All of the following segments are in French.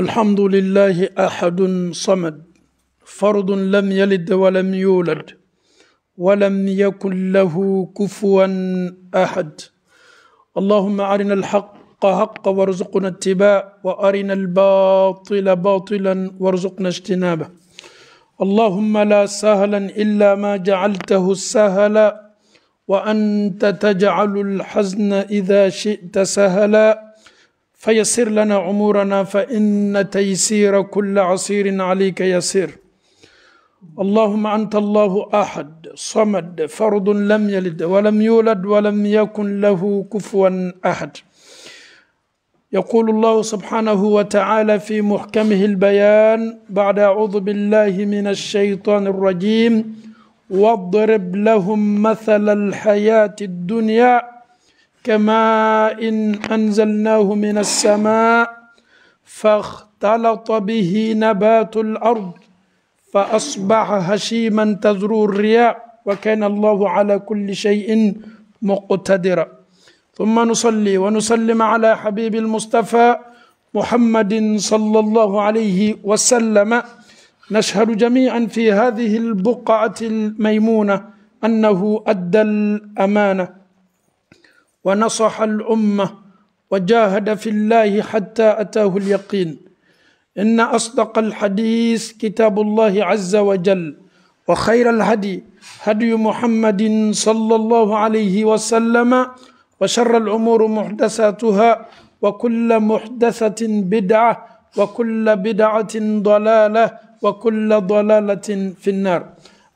الحمد لله أحد صمد فرد لم يلد ولم يولد ولم يكن له كفوا أحد. اللهم أرنا الحق حقا وارزقنا اتباعه وأرنا الباطل باطلا وارزقنا اجتنابه. اللهم لا سهلا إلا ما جعلته سهلا وأنت تجعل الحزن إذا شئت سهلا فيسر لنا أمورنا فإن تيسير كل عسير عليك يسير. اللهم أنت الله أحد صمد فرد لم يلد ولم يولد ولم يكن له كفوا أحد. يقول الله سبحانه وتعالى في محكمه البيان بعد أعوذ بالله من الشيطان الرجيم واضرب لهم مثل الحياة الدنيا كماء أنزلناه من السماء فاختلط به نبات الأرض فأصبح هشيما تذروه الرياح وكان الله على كل شيء مقتدرا. ثم نصلي ونسلم على حبيب المصطفى محمد صلى الله عليه وسلم. نشهد جميعا في هذه البقعة الميمونة أنه أدى الأمانة ونصح الأمة وجاهد في الله حتى أتاه اليقين. إن أصدق الحديث كتاب الله عز وجل وخير الهدي هدي محمد صلى الله عليه وسلم وشر الأمور محدثاتها وكل محدثة بدعة وكل بدعة ضلالة وكل ضلالة في النار.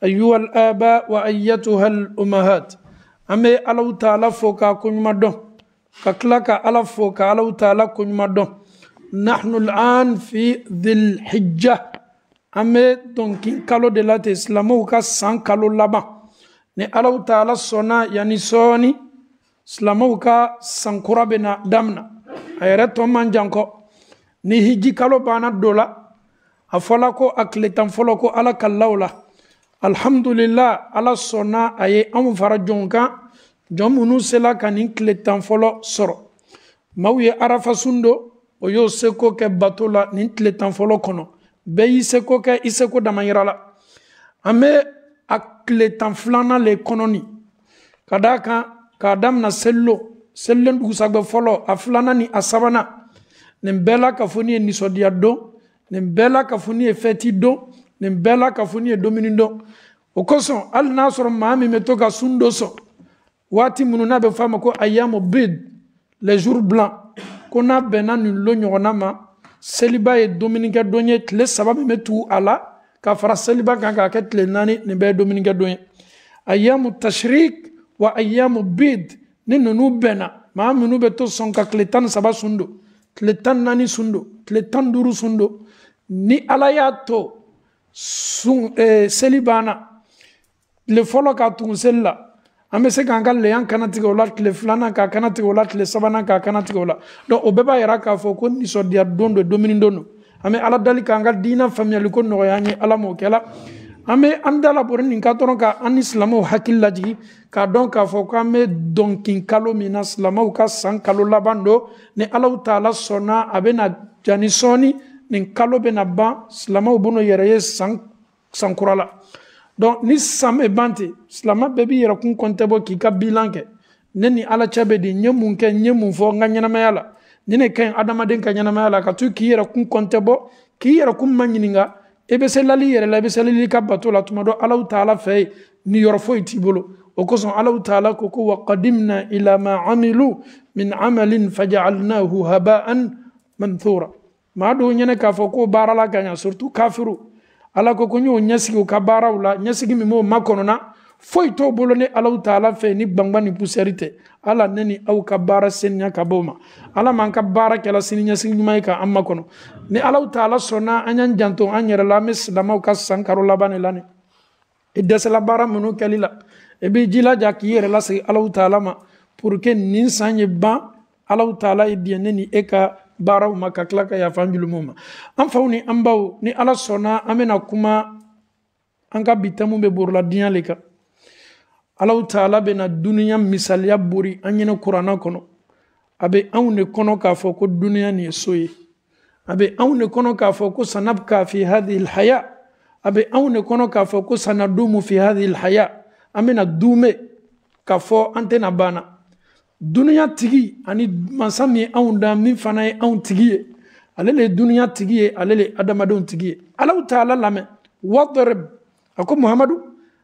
أيها الآباء وأيتها الأمهات أمي ألو تعالى فوكا كن مدون ككلك ألو فوكا ألو تعالى كن مدون. نحن الآن في ذي الحجة أمي دونكين كالو دلات إسلامو كسان كالو لبا ني ألو تعالى صنا يعني صوني إسلامو كسانكورا بنا دامنا أيرتو من جانكو ni hiji kalo bana dola afola ko akletan folo ko ala kallawla. Alhamdulillah ala sona aye an fara jonka jomunu sela kanin kletan folo soro mawye arafa sundo o yo seko ke batola nin kletan folo kono be seko ke iseko damayirala ame akletan flana le kononi kadaka kadam na sello dugusagbe folo aflana ni asabana nembela kafuni ni sodia do nembela kafuni e feti do nembela kafuni e domini do okoso al nasr maami metoka sundo so wati mununa be fama ko ayamo bid les jours blancs kona benanu lo nyona ma seliba e dominika donye tle sababu metu ala ka fara seliba kanga ketle nani ne be dominika donye ayamu tashrik wa ayamu bid ninu bena maami nu beto sonka kletan saba sundo kletan nani sundo kletan duru sundo ni alayato selibana le folo ka tun sella amese kanga le yan kanati gola le flana ka kanati gola le sabana ka kanati gola do obeba yara ka fo ko ni so dia dondo domini dono ame ala dali kanga dina family ko no yani ala mo kala ame andala borin ka toron ka an islamo hakillaji ka don ka fo ka me donkin kalo mina islamo ka san kalo labando ne ala taala sona abena janisoni nin kalo bena ba islamo bono yere san kurala donc ni sam e banti islama bebi yere kun kontebo ki ka bilanke neni ala chabe di nyemun ke nyemun fo nganyana mayala nene ken adama den ka nyana mayala ka tu ki yere kun kontebo ki yere kun manyininga ebe selali yere la ebe selali ka batola tumado ala taala fe ni yorfo itibolo okoson ala taala ko wa qadimna ila ma amilu min amalin faj'alnahu haba'an manthura ma do nyene ka fo ko barala ganya surtout kafiru ala ko nyu nyasigi ka barawla nyasigi mi mo makono na foi to bolo ne ala taala fe ni bangbani poussérité ala neni aw ka bara senya ka boma ala man ka bara kala sini nyasigi nyumay ka amma kono ni ala taala sona anyan janto anyere la mes dama ka sankaro labane lani idesela bara munu kalila e bi jila jakiyere la se ala taala ma pour que nin sanye ba ala taala idieneni eka baraw makaklaka ya fanjulu muma amfawni ambaw ni ala sona amena kuma anka bitamu be burla dinya leka ala taala bena dunya misaliya buri anyene qur'ana kono abe awne kono ka fo ko dunya ni soye abe awne kono ka foko sanabka fi hadhihi alhaya abe awne kono ka foko sanadumu fi hadhihi alhaya amena dume ka fo antena bana dunya tigi ani mansami awunda min fana ye aw tigi alele dunya tigi alele adamadon tigi Allah ta'ala lame wadrib ako muhammadu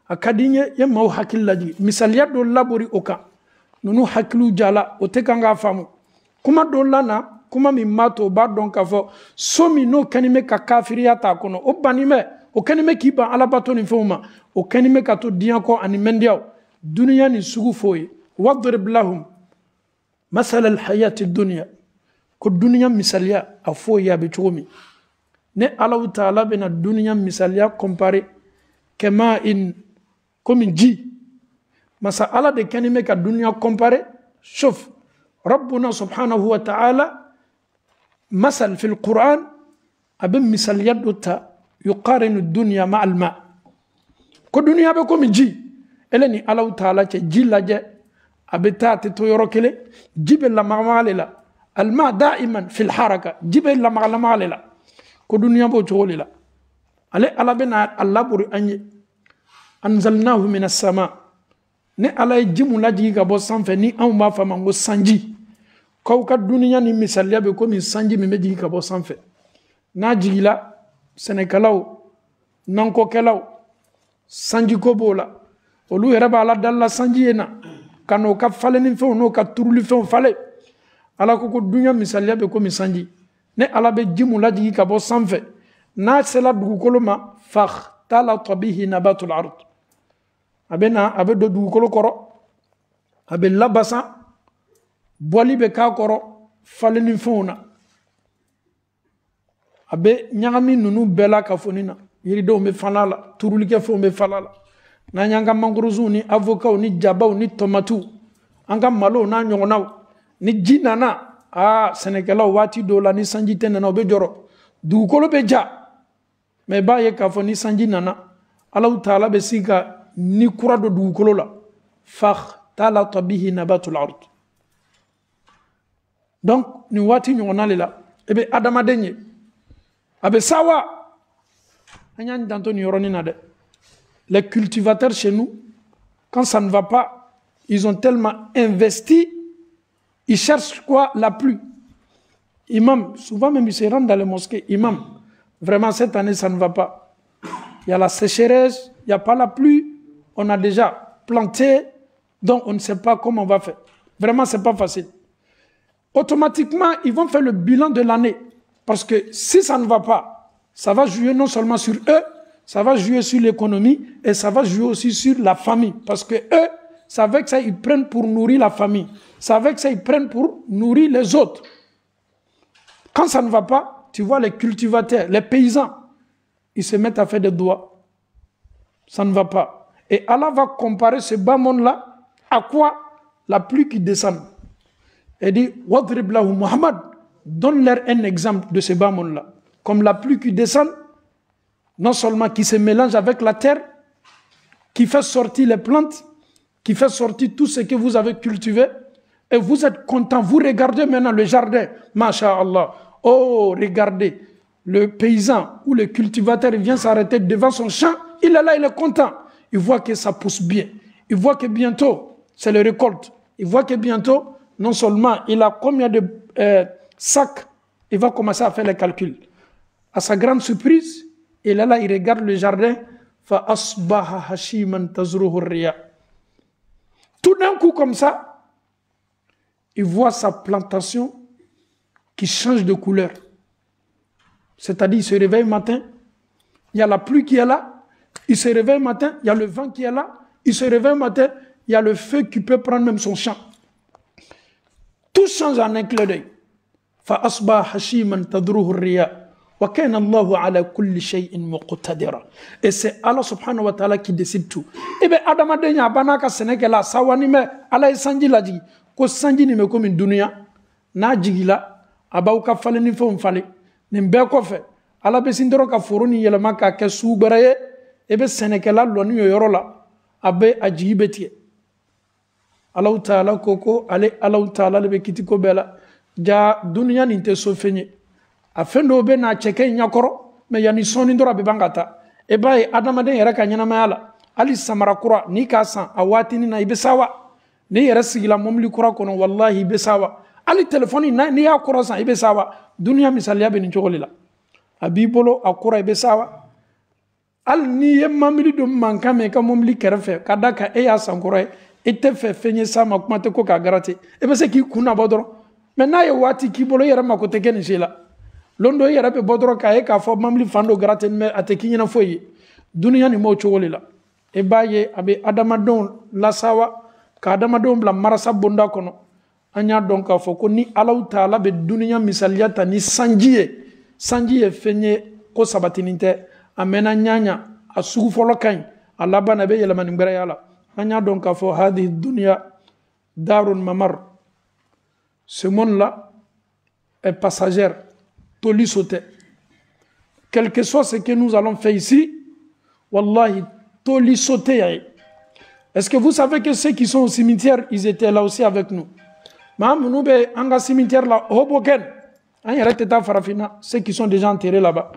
akadinye ye maw hakillaji misaliya do labori oka nunu hakilu jala o te kanga famu kuma do lana kuma mi mato ba don ka fo somi no kanime ka kafiriya ta kono o banime o kanime ki ba alabato ni foma o kanime ka to diyan ko ani mendiaw dunya ni sugu foye wadrib lahum masal al hayat ad dunya ko dunya misaliya afo ya be chomi ne Allah ta'ala bena dunya misaliya comparé kema in comme ji masa ala de kanime ka dunya comparé شوف ربنا سبحانه وتعالى مثل في القرآن أبن مثل يدوتا يقارن الدنيا مع الماء كو دنيا بكم جي إلني الله تعالى جي لجي أبتا تتويروكلي جيب اللمعمالي الماء دائما في الحركة جيب اللمعمالي كو دنيا بوجولي لا علي الله بنا الله بوري أني أنزلناه من السماء ne ala jimu laji ka bo sanfɛ ni anw b'a fɔ a ma ko sanji k'aw ka duniya ni misaliya bɛ komi sanji min bɛ jigin ka bɔ sanfɛ n'a jigila sɛnɛkɛlaw nankɔkɛlaw sanjiko b'o la olu yɛrɛ b'a la dalila sanji ye na ka n'o ka falenni fɛnw n'o ka turuli fɛnw falen ala ko duniya misaliya bɛ komi sanji ne ala bɛ jimu lajigi ka bɔ sanfɛ n'a sera dugukolo ma fakhtalata bihi nabatul ard abena abe do dugukolo kɔrɔ abe labasa bɔli bɛ k'a kɔrɔ falenni fɛnw na abe ɲagami ninnu bɛɛ la ka foni na yiridenw bɛ fala la turulikɛ fɛnw bɛ fala la n'an y'an ka mangorozuw ni avokaw ni jabaw ni tomatiw an ka malow n'a ɲɔgɔnnaw ni ji nana sɛnɛkɛlaw waati dɔw la ni sanji tɛ nana o bɛ jɔrɔ dugukolo bɛ ja mɛ i b'a ye k'a fɔ ni sanji nana Allahu Ta'ala bɛ sin ka ni kura do dugukolo la fakhtalata bihi nabatul ard donc ni waati ɲɔgɔnna le la e bɛ adamaden ye a bɛ sawa an y'an janto ni yɔrɔnin na dɛ les cultivateurs chez nous quand ça ne va pas ils ont tellement investi ils cherchent quoi la pluie imam souvent même ils se rendent dans les mosquées imam vraiment cette année ça ne va pas il y a la sécheresse il n'y a pas la pluie on a déjà planté, donc on ne sait pas comment on va faire. Vraiment, ce n'est pas facile. Automatiquement, ils vont faire le bilan de l'année. Parce que si ça ne va pas, ça va jouer non seulement sur eux, ça va jouer sur l'économie et ça va jouer aussi sur la famille. Parce que eux, c'est avec ça ils prennent pour nourrir la famille. C'est avec ça ils prennent pour nourrir les autres. Quand ça ne va pas, tu vois les cultivateurs, les paysans, ils se mettent à faire des doigts. Ça ne va pas. Et Allah va comparer ce bas monde-là à quoi? La pluie qui descend. Il dit, Wadrib lahu Muhammad, donne-leur un exemple de ce bas monde-là. Comme la pluie qui descend, non seulement qui se mélange avec la terre, qui fait sortir les plantes, qui fait sortir tout ce que vous avez cultivé, et vous êtes content. Vous regardez maintenant le jardin, Masha'Allah. Oh, regardez, le paysan ou le cultivateur il vient s'arrêter devant son champ, il est là, il est content. Il voit que ça pousse bien. Il voit que bientôt, c'est le récolte. Il voit que bientôt, non seulement il a combien de sacs, il va commencer à faire les calculs. À sa grande surprise, il est là, il regarde le jardin. فَأَصْبَحَ هَشِيمًا تَزْرُهُ الرِّيَاحُ. Tout d'un coup comme ça, il voit sa plantation qui change de couleur. C'est-à-dire, il se réveille le matin, il y a la pluie qui est là, il se réveille le matin, il y a le vent qui est là, il se réveille le matin, il y a le feu qui peut prendre même son champ. Tout change en un clin d'œil. فَأَصْبَحَ هَشِيمًا تَذْرُهُ الرِّيَاحُ وَكَانَ اللَّهُ عَلَى كُلِّ شَيْءٍ مُقْتَدِرًا. Et c'est Allah subhanahu wa ta'ala qui décide tout. Et bien, Adam Adenya, Abanaka Senekela, Sawanime, Allah Sanji l'a dit, que Sanji n'est comme une dunya, na jigila, Abauka fale ni fon fale, Nimbeko fe, Allah Besindro ka foroni yelamaka ke souberaye, et bien Senekela, l'onu yorola, Abe Adjibetie. Allah Ta'ala Koko, allez Allah Ta'ala le Bekitiko Bela, Ja dunya ninte sofenye. a fɛn dɔw bɛ na cɛ kɛ ɲɛkɔrɔ mɛ yanni sɔɔni dɔrɔn a bɛ ban ka taa e b'a ye adamaden yɛrɛ ka ɲɛnamaya la hali samara kura n'i k'a san a waatinin na i bɛ sa wa n'i yɛrɛ sigila mobili kura kɔnɔ walahi i bɛ sa wa hali telefɔni n'i y'a kɔrɔ san i bɛ sa wa duniya misaliya bɛ nin cogo de la a b'i bolo a kura i bɛ sa wa hali n'i ye mobili dɔ mankan mɛn i ka mobili kɛrɛfɛ ka da kan e y'a san kɔrɔ ye i tɛ fɛ fɛn ye s'a ma kuma tɛ ko k'a garate e bɛ se k'i kun nabɔ dɔrɔn mɛ n'a ye waati k'i bolo i yɛrɛ mako tɛ kɛ nin si la lon dɔ i yɛrɛ bɛ bɔ dɔrɔn k'a ye k'a fɔ mobili fan dɔ garate mɛ a tɛ k'i ɲɛna foyi ye duniya nin b'o cogo de la e b'a ye a bɛ adamadenw lasawa ka adamadenw bila marasa bonda kɔnɔ an y'a dɔn k'a fɔ ko ni Alahu Taala bɛ duniya misaliya ta ni sanji ye fɛn ye ko sabatinin tɛ a mɛnna ɲaɲa a sugu fɔlɔ ka ɲi a laban na bɛ yɛlɛma nin gbɛrɛya la an y'a dɔn k'a fɔ hadihi dunya darun mamar ce monde là est passagère toli sauté quel que soit ce que nous allons faire ici wallahi toli sauté. Est-ce que vous savez que ceux qui sont au cimetière ils étaient là aussi avec nous maam nous be anga cimetière là hoboken an yɛrɛ tɛ taa farafina ceux qui sont déjà enterrés là-bas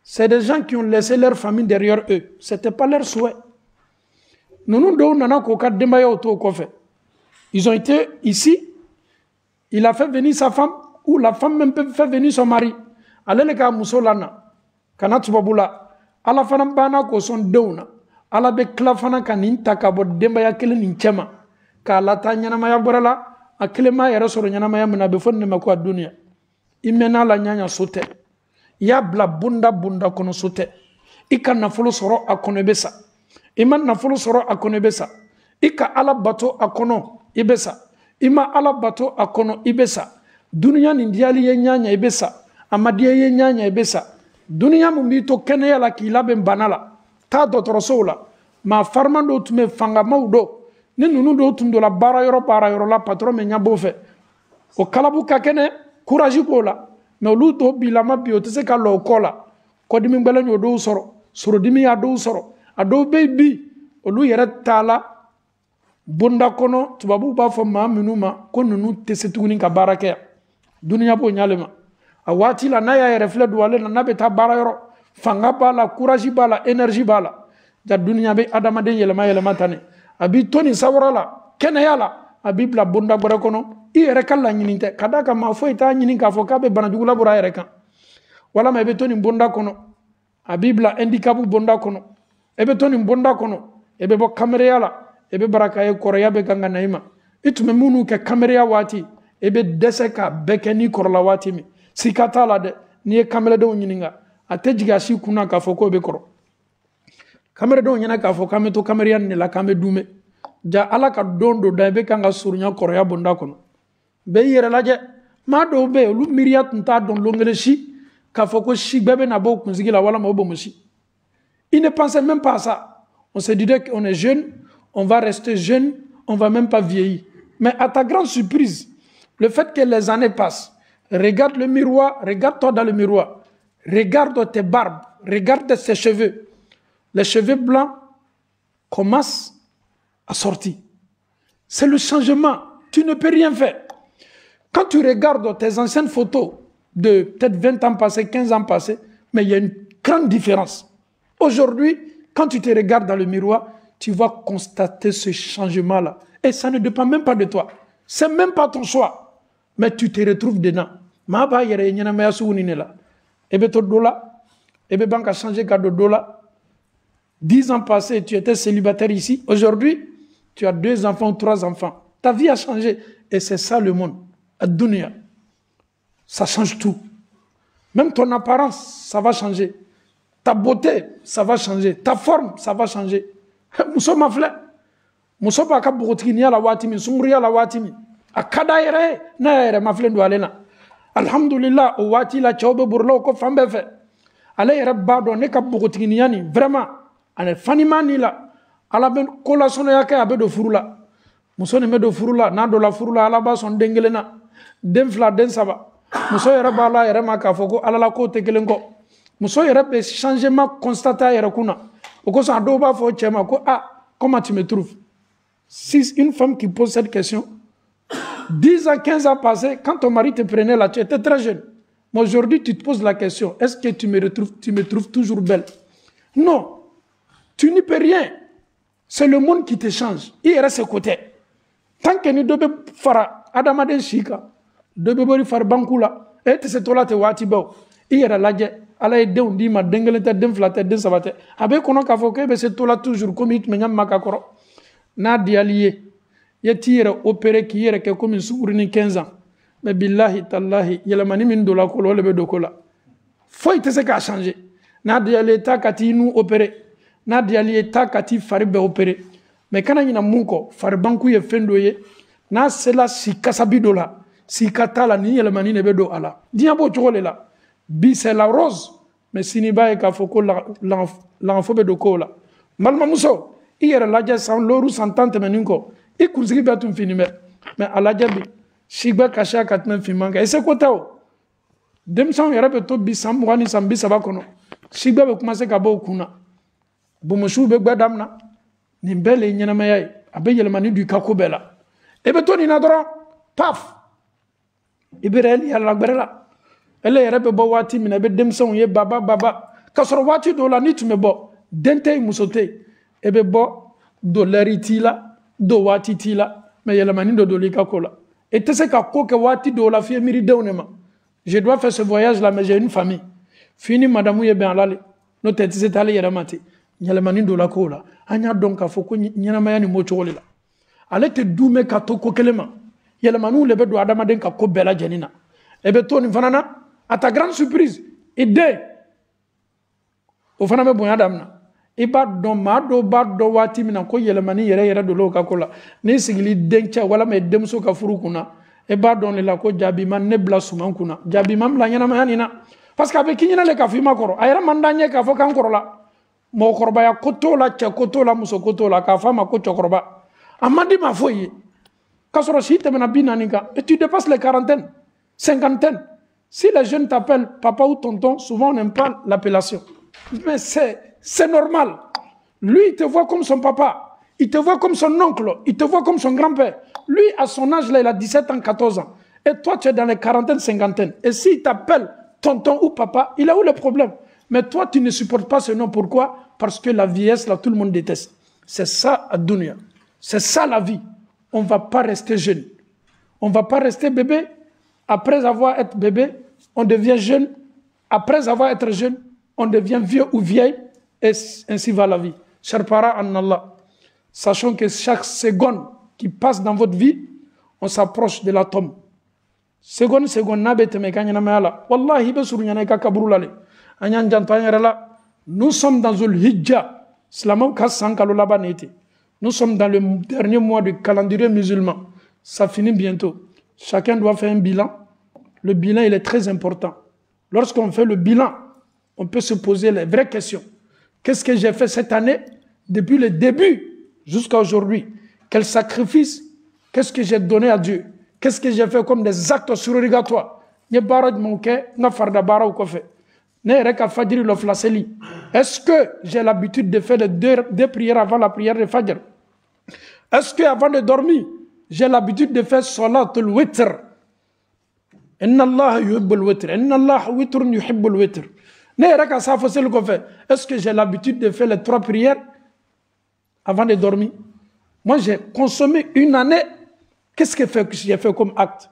c'est des gens qui ont laissé leur famille derrière eux c'était pas leur souhait nunu dɔw nana k'o ka denbayaw to kɔfɛ ils ont été ici il a fait venir sa femme ou la femme même peut faire venir son mari ale le ka muso lana kana tubabu la ala fana banna k'o sɔn denw na ala bɛ tila fana ka nin ta ka bɔ denbaya kelen nin cɛ ma k'a lataa ɲɛnamaya wɛrɛ la a kelen m'a yɛrɛ sɔrɔ ɲɛnamaya min na a bɛ fɔ nin de ma ko a duniya i mɛnna a la ɲaɲa so tɛ i y'a bila bonda kɔnɔ so tɛ i ka nafolo sɔrɔ a kɔnɔ i bɛ sa i ma nafolo sɔrɔ a kɔnɔ i bɛ sa i ka ala bato a kɔnɔ i bɛ sa i ma ala bato a kɔnɔ i bɛ sa duniya nin diyali ye ɲaɲa i bɛ sa a ma diya ye ɲaɲa i bɛ sa duniya min b'i to kɛnɛya la k'i labɛn bana la taa dɔgɔtɔrɔsow la maa fariman dɔw tun bɛ fangamaw dɔw ni ninnu dɔw tun donna baara yɔrɔ la patron min ɲɛ b'o fɛ o kalabu ka kɛnɛ courage b'o la mɛ olu dɔw bilama bi o tɛ se ka lɔ o kɔ la kɔdimi gbɛlɛn y'o dɔw sɔrɔ sorodimi y'a dɔw sɔrɔ a dɔw bɛ yen bi olu yɛrɛ t'a la bonda kɔnɔ tubabuw b'a fɔ maa minnu ma ko ninnu tɛ se tuguni ka baara kɛ yan duniya b'o ɲale ma a waati la n'a y'a yɛrɛ filɛ don ale la n'a bɛ taa baara yɔrɔ fanga b'a la courage b'a la énergie b'a la ja duniya bɛ adamaden yɛlɛma tan ne a b'i to nin sawara la kɛnɛya la a b'i bila bonda wɛrɛ kɔnɔ i yɛrɛ ka laɲini tɛ ka d'a kan maa foyi t'a ɲini k'a fɔ k'a bɛ bana jugu labɔra a yɛrɛ kan walama i bɛ to nin bonda kɔnɔ a b'i bila handicap bonda kɔnɔ i bɛ to nin bonda kɔnɔ i bɛ bɔ kamereya la i bɛ baraka ye kɔrɔya bɛ kan ka na i ma i tun bɛ minnu kɛ kamereya waati i bɛ dɛsɛ k'a bɛɛ kɛ n'i kɔrɔla waati min sika t'a la dɛ n'i ye kameredenw ɲininka a tɛ jigin a si kunna k'a fɔ k'o bɛ kɔrɔ kameredenw ɲɛna k'a fɔ k'an bɛ to kamereya nin de la k'an bɛ dunbe ja ala ka don dɔ da i bɛ kan ka surunya kɔrɔya bonda kɔnɔ bɛɛ i yɛrɛ lajɛ maa dɔw bɛ yen olu miiriya tun t'a dɔn don kelen si k'a fɔ ko si bɛɛ bɛ na bɔ o kunsigi la walama o bɔnbɔn si il ne pensait même pas à ça on se disait qu'on est jeune on va rester jeune on va même pas vieillir mais à ta grande surprise le fait que les années passent regarde le miroir regarde-toi dans le miroir regarde tes barbes regarde tes cheveux les cheveux blancs commencent à sortir. C'est le changement. Tu ne peux rien faire. Quand tu regardes tes anciennes photos de peut-être 20 ans passés, 15 ans passés, mais il y a une grande différence. Aujourd'hui, quand tu te regardes dans le miroir, tu vas constater ce changement-là. Et ça ne dépend même pas de toi. C'est même pas ton choix. Mais tu te retrouves dedans. Maba yere nyana maya suunine la. Ebe to dola. Ebe banka changer cadeau dola. 10 ans passés, tu étais célibataire ici. Aujourd'hui, tu as 2 enfants, 3 enfants. Ta vie a changé. Et c'est ça le monde. Ad-dunya. Ça change tout. Même ton apparence, ça va changer. Ta beauté, ça va changer. Ta forme, ça va changer. Muso mafle. Muso ba ka bogotini la watimi, sumriya la watimi. Akada yere, na yere mafle ndo alena. Alhamdulillah, o wati la chobe burlo ko fambe fe. Ale yere ba do ne ka bogotini yani vraiment. Ane fanima ni la ala ben kola sono yake abe do furula muso ne me do furula na do la furula ala ba son dengele na den fla den saba muso yere ba la yere ma ka foko ala la ko te kelen ko muso yere be changement constaté yere kuna o ko sa do ba fo chema ko ah comment tu me trouves si une femme qui pose cette question 10 ans 15 ans passés quand ton mari te prenait là tu étais très jeune Mais aujourd'hui, tu te poses la question, est-ce que tu me trouves toujours belle? Non, tu n'y peux rien. C'est le monde qui te change. Il reste à côté. Tant que nous devons faire Adamaden Shika, devons faire Bankula, et c'est toi là, tu vois, il y a la guerre. Ala ede undi ma dengelete den flate den sabate abe kono ka foke be se tola toujours comme it menya makakoro na dialiye yetire opéré qui yere ke comme sourini 15 ans mais billahi tallahi yela mani min dola ko le be dokola foi te se ka changer na dialiye ta kati nu opéré na dialiye ta kati fari be opéré mais kana nyina munko fari banku ye fendo ye na sela si kasabi dola si katala ni yela mani ne be do ala diabo chole la bi c'est la rose mais siniba e ka foko l'enfant be do kola malma muso iyere laje san loru santante meninko e kurzigi batum finime mais alaje bi shigba kasha katmen fimanga e se kotao dem san yere be to bi sam wani sam bi sabakono shigba be commencer ka bo kuna bo mushu be gbadamna ni bele nyana mayai abe yelmani du kakobela e be to ni na doro paf ibirel yalla gberela ele yere be bo wati mina be demson ye baba kasoro wati do la ni tume bo dente musote e be bo do lariti la do wati ti la me yela mani do lika kola et tese ka ko ke wati do la fi miri dewnema je dois faire ce voyage là mais j'ai une famille fini madame ye ben alale no tete se tale yere mate yela mani do la kola anya donc a foko nyina mayani mo chole la ale te dume ka to ko kelema yela manu le be do adama den ka ko bela janina e be to ni fanana à ta grande surprise, idée. Au fond, on a damna. Iba do ma do ba do wati mina ko yelemani yere do lo ka kola. Ni sigili dencha wala me demso ka furu kuna. Iba don le la ko jabi man ne bla suman kuna. Jabi mam la nyana mayani na. Parce qu'avec kinyana le ka fima koro. Ayra mandanye ka fo kan koro la. Mo korba ya koto la che koto la muso koto la ka fama ko chokorba. Amandi ma foyi. Kasoro si te mena binanika et tu dépasses les quarantaines, cinquantaines. Si les jeunes t'appellent papa ou tonton, souvent on n'aime pas l'appellation. Mais c'est normal. Lui, il te voit comme son papa. Il te voit comme son oncle. Il te voit comme son grand-père. Lui, à son âge, là, il a 17 ans, 14 ans. Et toi, tu es dans les quarantaines, cinquantaines. Et s'il t'appelle tonton ou papa, il a où le problème? Mais toi, tu ne supportes pas ce nom. Pourquoi? Parce que la vieillesse, là, tout le monde déteste. C'est ça, Adunia. C'est ça, la vie. On ne va pas rester jeune. On ne va pas rester bébé. Après avoir été bébé, on devient jeune. Après avoir été jeune, on devient vieux ou vieille. Et ainsi va la vie. Chers parents en Allah, sachant que chaque seconde qui passe dans votre vie, on s'approche de la tombe. Seconde, nous sommes dans le Hijja. Nous sommes dans le dernier mois du calendrier musulman. Ça finit bientôt. Chacun doit faire un bilan. Le bilan, il est très important. Lorsqu'on fait le bilan, on peut se poser les vraies questions. Qu'est-ce que j'ai fait cette année, depuis le début jusqu'à aujourd'hui? Quel sacrifice? Qu'est-ce que j'ai donné à Dieu? Qu'est-ce que j'ai fait comme des actes surrogatoires? Est-ce que j'ai l'habitude de faire les deux prières avant la prière de Fajr? Est-ce qu'avant de dormir, j'ai l'habitude de faire Salatul Witr? Inna Allah yuhibbul witr. Inna Allah witrun yuhibbul witr. Est-ce que j'ai l'habitude de faire les 3 prières avant de dormir? Moi, j'ai consommé une année. Qu'est-ce que j'ai fait comme acte?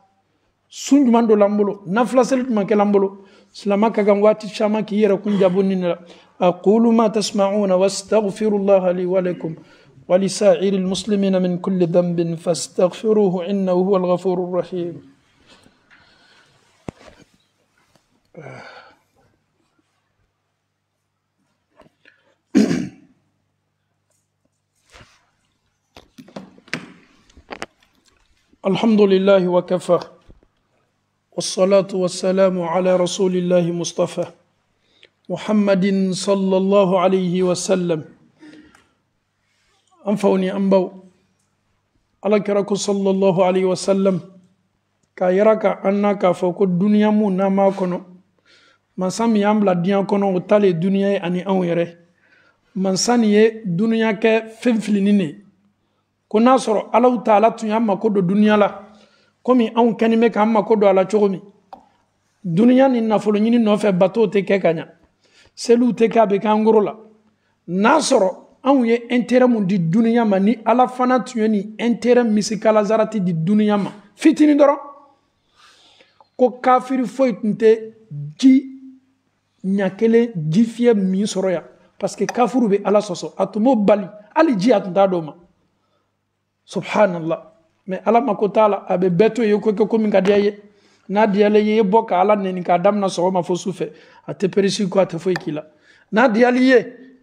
Sunjumando lambolo, naflasel manke lambolo. Slama kagangwati chama ki yera kunjabunina. Aqulu ma tasma'una wastaghfirullah li wa lakum wa li sa'iril muslimina min kulli dhanbin fastaghfiruhu innahu huwal ghafurur rahim. Alhamdulillah wa kafa. والصلاة والسلام على رسول الله مصطفى محمد صلى الله عليه وسلم أنفوني أنبو على كرك صلى الله عليه وسلم كيرك أنك فوق الدنيا منا ما كنو من سامي أملا ديان كنو وتالي الدنيا أني أنويره من ساني دنيا كفنفليني كنا صر الله تعالى تيام ما كدو دنيا لا komi an kanime ka amma kodo ala chogomi Dunuya ni nafolo ɲini nɔfɛ bateau tɛ kɛ ka ɲa seliw tɛ kɛ a bɛ kɛ an goro la n'a sɔrɔ anw ye intérêt mun di dunuya ma ni ala fana tun ye nin intérêt misikalazarati di dunuya ma fitini dɔrɔn ko kafiri foyi tun tɛ ji ɲa kelen ji fiyɛ min sɔrɔ yan parce que kafiru bɛ ala sɔsɔ a tun b'o bali hali ji a tun t'a dɔn ma subhanallah mais ala mako t'a la a bɛ bɛɛ to ye ko kɛ ko min ka diya ye n'a diyala ye bɔ ka ala nɛni k'a damina sɔgɔma fo sufɛ a tɛ peresi ko a tɛ foyi k'i la n'a diyali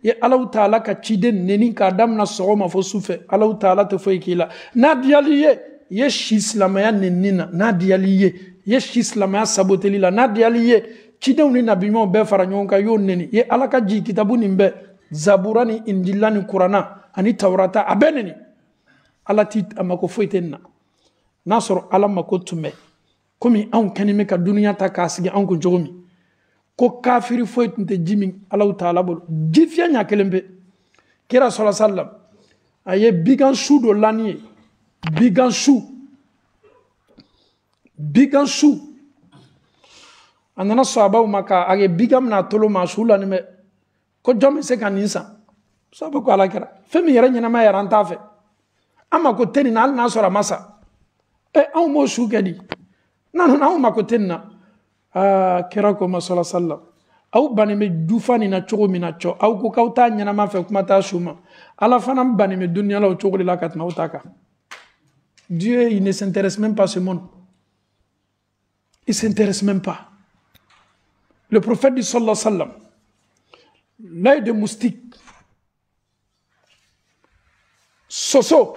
ye alaw taala ka ciden nɛni k'a damina sɔgɔma fo sufɛ alaw taala tɛ foyi k'i la n'a diyali ye si silamɛya nɛni na n'a diyali ye si silamɛya saboteli la n'a diyali ye cidenw ni nabiɲumanw bɛɛ fara ɲɔgɔn kan y'o nɛni ye ala ka ji kitabu nin bɛɛ zabura ni injila ni kurana ani tawrata a bɛɛ nɛni ala ti a mako foyi tɛ nin na n'a sɔrɔ ala mako tun bɛ komi anw kɛnin bɛ ka dunuya ta k'a sigi anw kun cogo min ko kafiri foyi tun tɛ ji min alaw taala bolo ji fiyɛ ɲa kelen pe kira sɔlɔ salam a ye bigan su dɔ lani ye bigan su a nana sahabaw ma k'a ye bigan mina a tolo ma su lani bɛ ko jɔn bɛ se ka nin san sahabaw ko ala kɛra fɛn min yɛrɛ ɲɛnama yɛrɛ an t'a fɛ an mako tɛ nin na hali n'a sɔrɔ a ma sa anw m'o su kɛ di anw mako tɛ nin na kira ko ma sɔlɔ salam aw bannen bɛ dufa nin na cogo min na cɔ aw ko k'aw t'a ɲɛnama fɛ kuma t'a su ma ala fana bannen bɛ dunuya la o cogo de la ka tɛmɛ aw ta kan Dieu il ne s'intéresse même pas à ce monde il s'intéresse même pas le prophète dit sallallahu alayhi wa sallam l'œil de moustique soso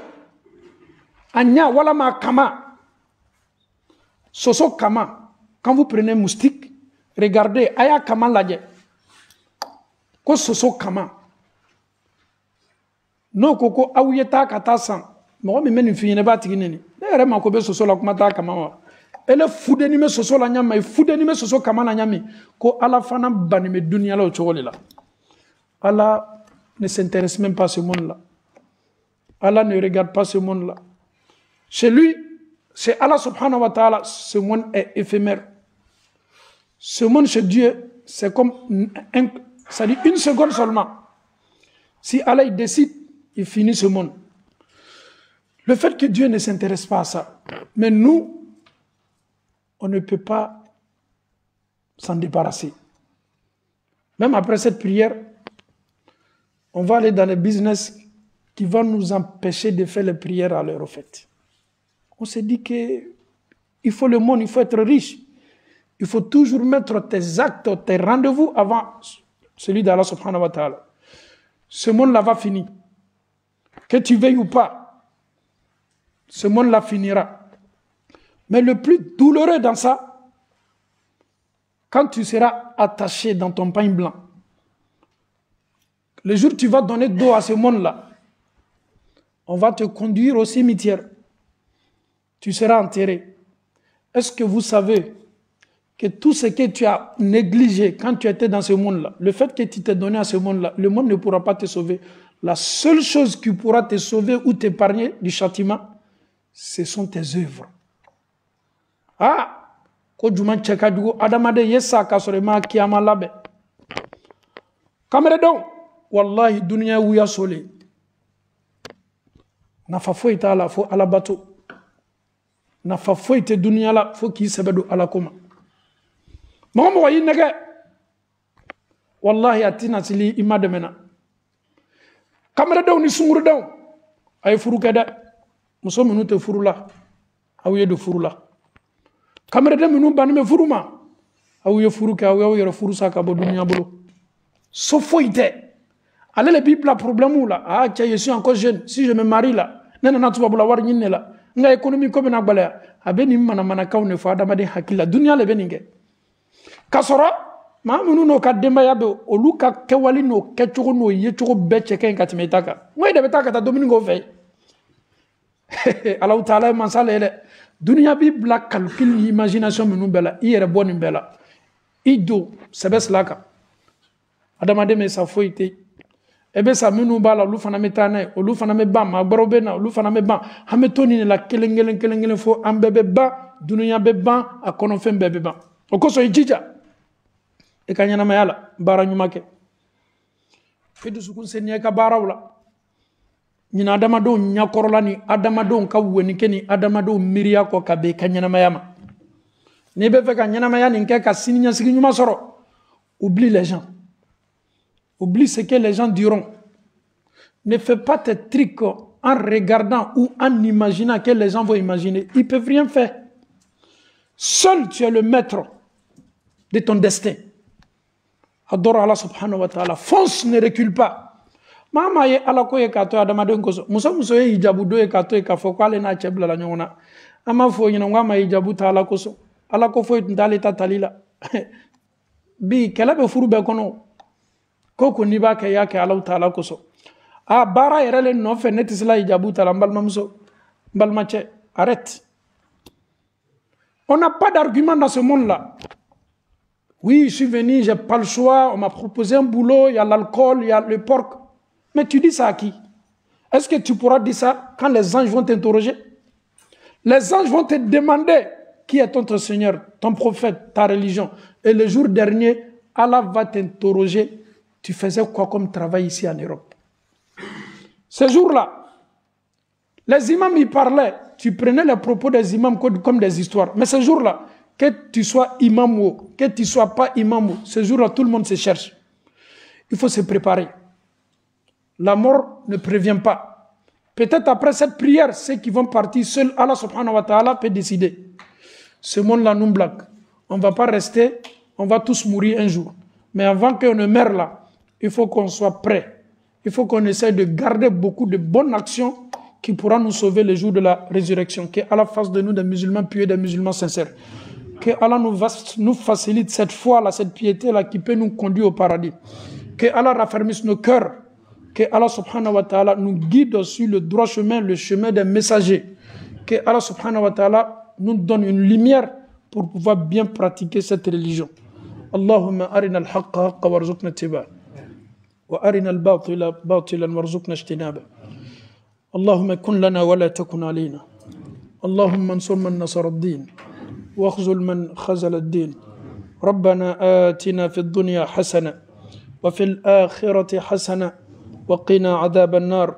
anya wala ma kama soso kama. Quand vous prenez moustique, regardez, aya kama lajɛ ko soso kama n'o ko aw ye taa ka taa san mɔgɔ min bɛ nin f'i ɲɛna i b'a tigi nɛni ne yɛrɛ mako bɛ soso la kuma t'a kama wa ele fudeni bɛ soso la ɲami fudeni bɛ soso kama la ɲami ko ala fana bannen bɛ dunuya la o cogo de la ala ne s'intéresse même pas à ce monde là Allah ne regarde pas ce monde là chez lui c'est Allah subhanahu wa ta'ala, ce monde est éphémère. Ce monde chez Dieu, c'est comme ça dit une seconde seulement. Si Allah il décide, il finit ce monde. Le fait que Dieu ne s'intéresse pas à ça, mais nous, on ne peut pas s'en débarrasser. Même après cette prière, on va aller dans les business qui vont nous empêcher de faire les prières à l'heure au fait. On s'est dit qu'il faut le monde, il faut être riche. Il faut toujours mettre tes actes, tes rendez-vous avant celui d'Allah subhanahu wa ta'ala. Ce monde-là va finir. Que tu veuilles ou pas, ce monde-là finira. Mais le plus douloureux dans ça, quand tu seras attaché dans ton pain blanc, le jour où tu vas donner dos à ce monde-là, on va te conduire au cimetière. Tu seras enterré. Est-ce que vous savez que tout ce que tu as négligé quand tu étais dans ce monde-là, le fait que tu t'es donné à ce monde-là, le monde ne pourra pas te sauver. La seule chose qui pourra te sauver ou t'épargner du châtiment, ce sont tes œuvres. Ah, ko juma cheka dugo adamade yesa kasorema kiyama labe. Kamere don, wallahi dunya wuya sole. Nafa foi ta la fo ala bato. Nafa foi te dunya la fo ki sebedu ala koma. Mo yi nege. Wallahi atina sili imade mena. Kamere don ni sunguru don. Ay furu kada. Muso minu te furu la. Awiye do furu la. Kamere de minu banime furu ma. Awiye furu ka awiye furu sa ka bo dunya bolo. So foi te. Allez les Bibles problème là. Ah tiens, je suis encore jeune. Si je me marie là, nena na tuba bula war nyinne la. Nga économie ko bena gbala. Abeni mana kawne fa adama de hakila. Dunya le beninge. Kasora ma munu no ka demba yabe oluka kewali no kechogo no yechogo beche ken katimetaka. Ngoy de betaka ta domingo fe. Allah Ta'ala mansale dunya bi black calcul imagination menu bela ire boni bela. Ido sebes laka. Adama de me sa foite. Ebe sa menu bala lu fana metane olu fana me ba ma gborobe na olu fana me ba hametoni la kelengelen fo ambebe ba dunya be ba akono fe mbebe ba o koso i jija i ka ɲɛnamaya la baara ɲuman kɛ i dusukun seniya i ka baaraw la ɲina adamadenw ɲakɔrɔla ni adamadenw ka wɛnikɛ ni adamadenw miiriya kɔ ka bɛn i ka ɲɛnamaya ma n'i bɛ fɛ ka ɲɛnamaya nin kɛ ka siniɲɛsigi ɲuman sɔrɔ oublie les gens oublie ce que les gens diront ne fais pas tes trucs en regardant ou en imaginant que les gens vont imaginer. Ils ne peuvent rien faire. Seul tu es le maître de ton destin. Adore Allah subhanahu wa ta'ala. Fonce, ne recule pas. Mama ye ala ko ye kato adamaden koso. Muso ye hijabu do ye kato ye ka fo ko ale na chebla la nyona. Ama fo nyina ngwa ma hijabu ta ala koso. Ala ko fo ndale ta talila. Bi kala be furu be kono. Koko ni ba ke ya ke ala ta'ala koso. Ah, bara yerele no fe netisla hijabu ta mbalma muso. Mbalma che. Arrête. On n'a pas d'argument dans ce monde-là. Oui, je suis venu, j'ai pas le choix, on m'a proposé un boulot, il y a l'alcool, il y a le porc. Mais tu dis ça à qui? Est-ce que tu pourras dire ça quand les anges vont t'interroger? Les anges vont te demander qui est ton Seigneur, ton prophète, ta religion. Et le jour dernier, Allah va t'interroger. Tu faisais quoi comme travail ici en Europe? Ce jour-là, les imams y parlaient. Tu prenais les propos des imams comme des histoires. Mais ce jour-là, que tu sois imam ou que tu ne sois pas imam, ce jour-là, tout le monde se cherche. Il faut se préparer. La mort ne prévient pas. Peut-être après cette prière, ceux qui vont partir seuls, Allah subhanahu wa ta'ala peut décider. Ce monde-là nous blague. On ne va pas rester, on va tous mourir un jour. Mais avant qu'on ne meure là, il faut qu'on soit prêt. Il faut qu'on essaie de garder beaucoup de bonnes actions qui pourra nous sauver le jour de la résurrection. Que Allah fasse de nous des musulmans pieux, des musulmans sincères. Que Allah nous facilite cette foi-là, cette piété-là qui peut nous conduire au paradis. Que Allah raffermisse nos cœurs. Que Allah subhanahu wa ta'ala nous guide sur le droit chemin, le chemin des messagers. Que Allah subhanahu wa ta'ala nous donne une lumière pour pouvoir bien pratiquer cette religion. Allahumma arina al-haqqa haqqa warzuqna ittiba'a. Wa arina al-batila batilan warzuqna ijtinaba. اللهم كن لنا ولا تكن علينا اللهم انصر من نصر الدين واخذل من خذل الدين ربنا آتنا في الدنيا حسنة وفي الآخرة حسنة وقنا عذاب النار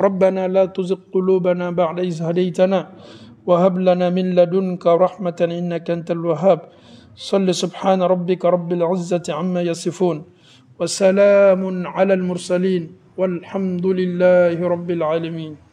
ربنا لا تزغ قلوبنا بعد إذ هديتنا وهب لنا من لدنك رحمة إنك أنت الوهاب صل سبحان ربك رب العزة عما يصفون وسلام على المرسلين والحمد لله رب العالمين.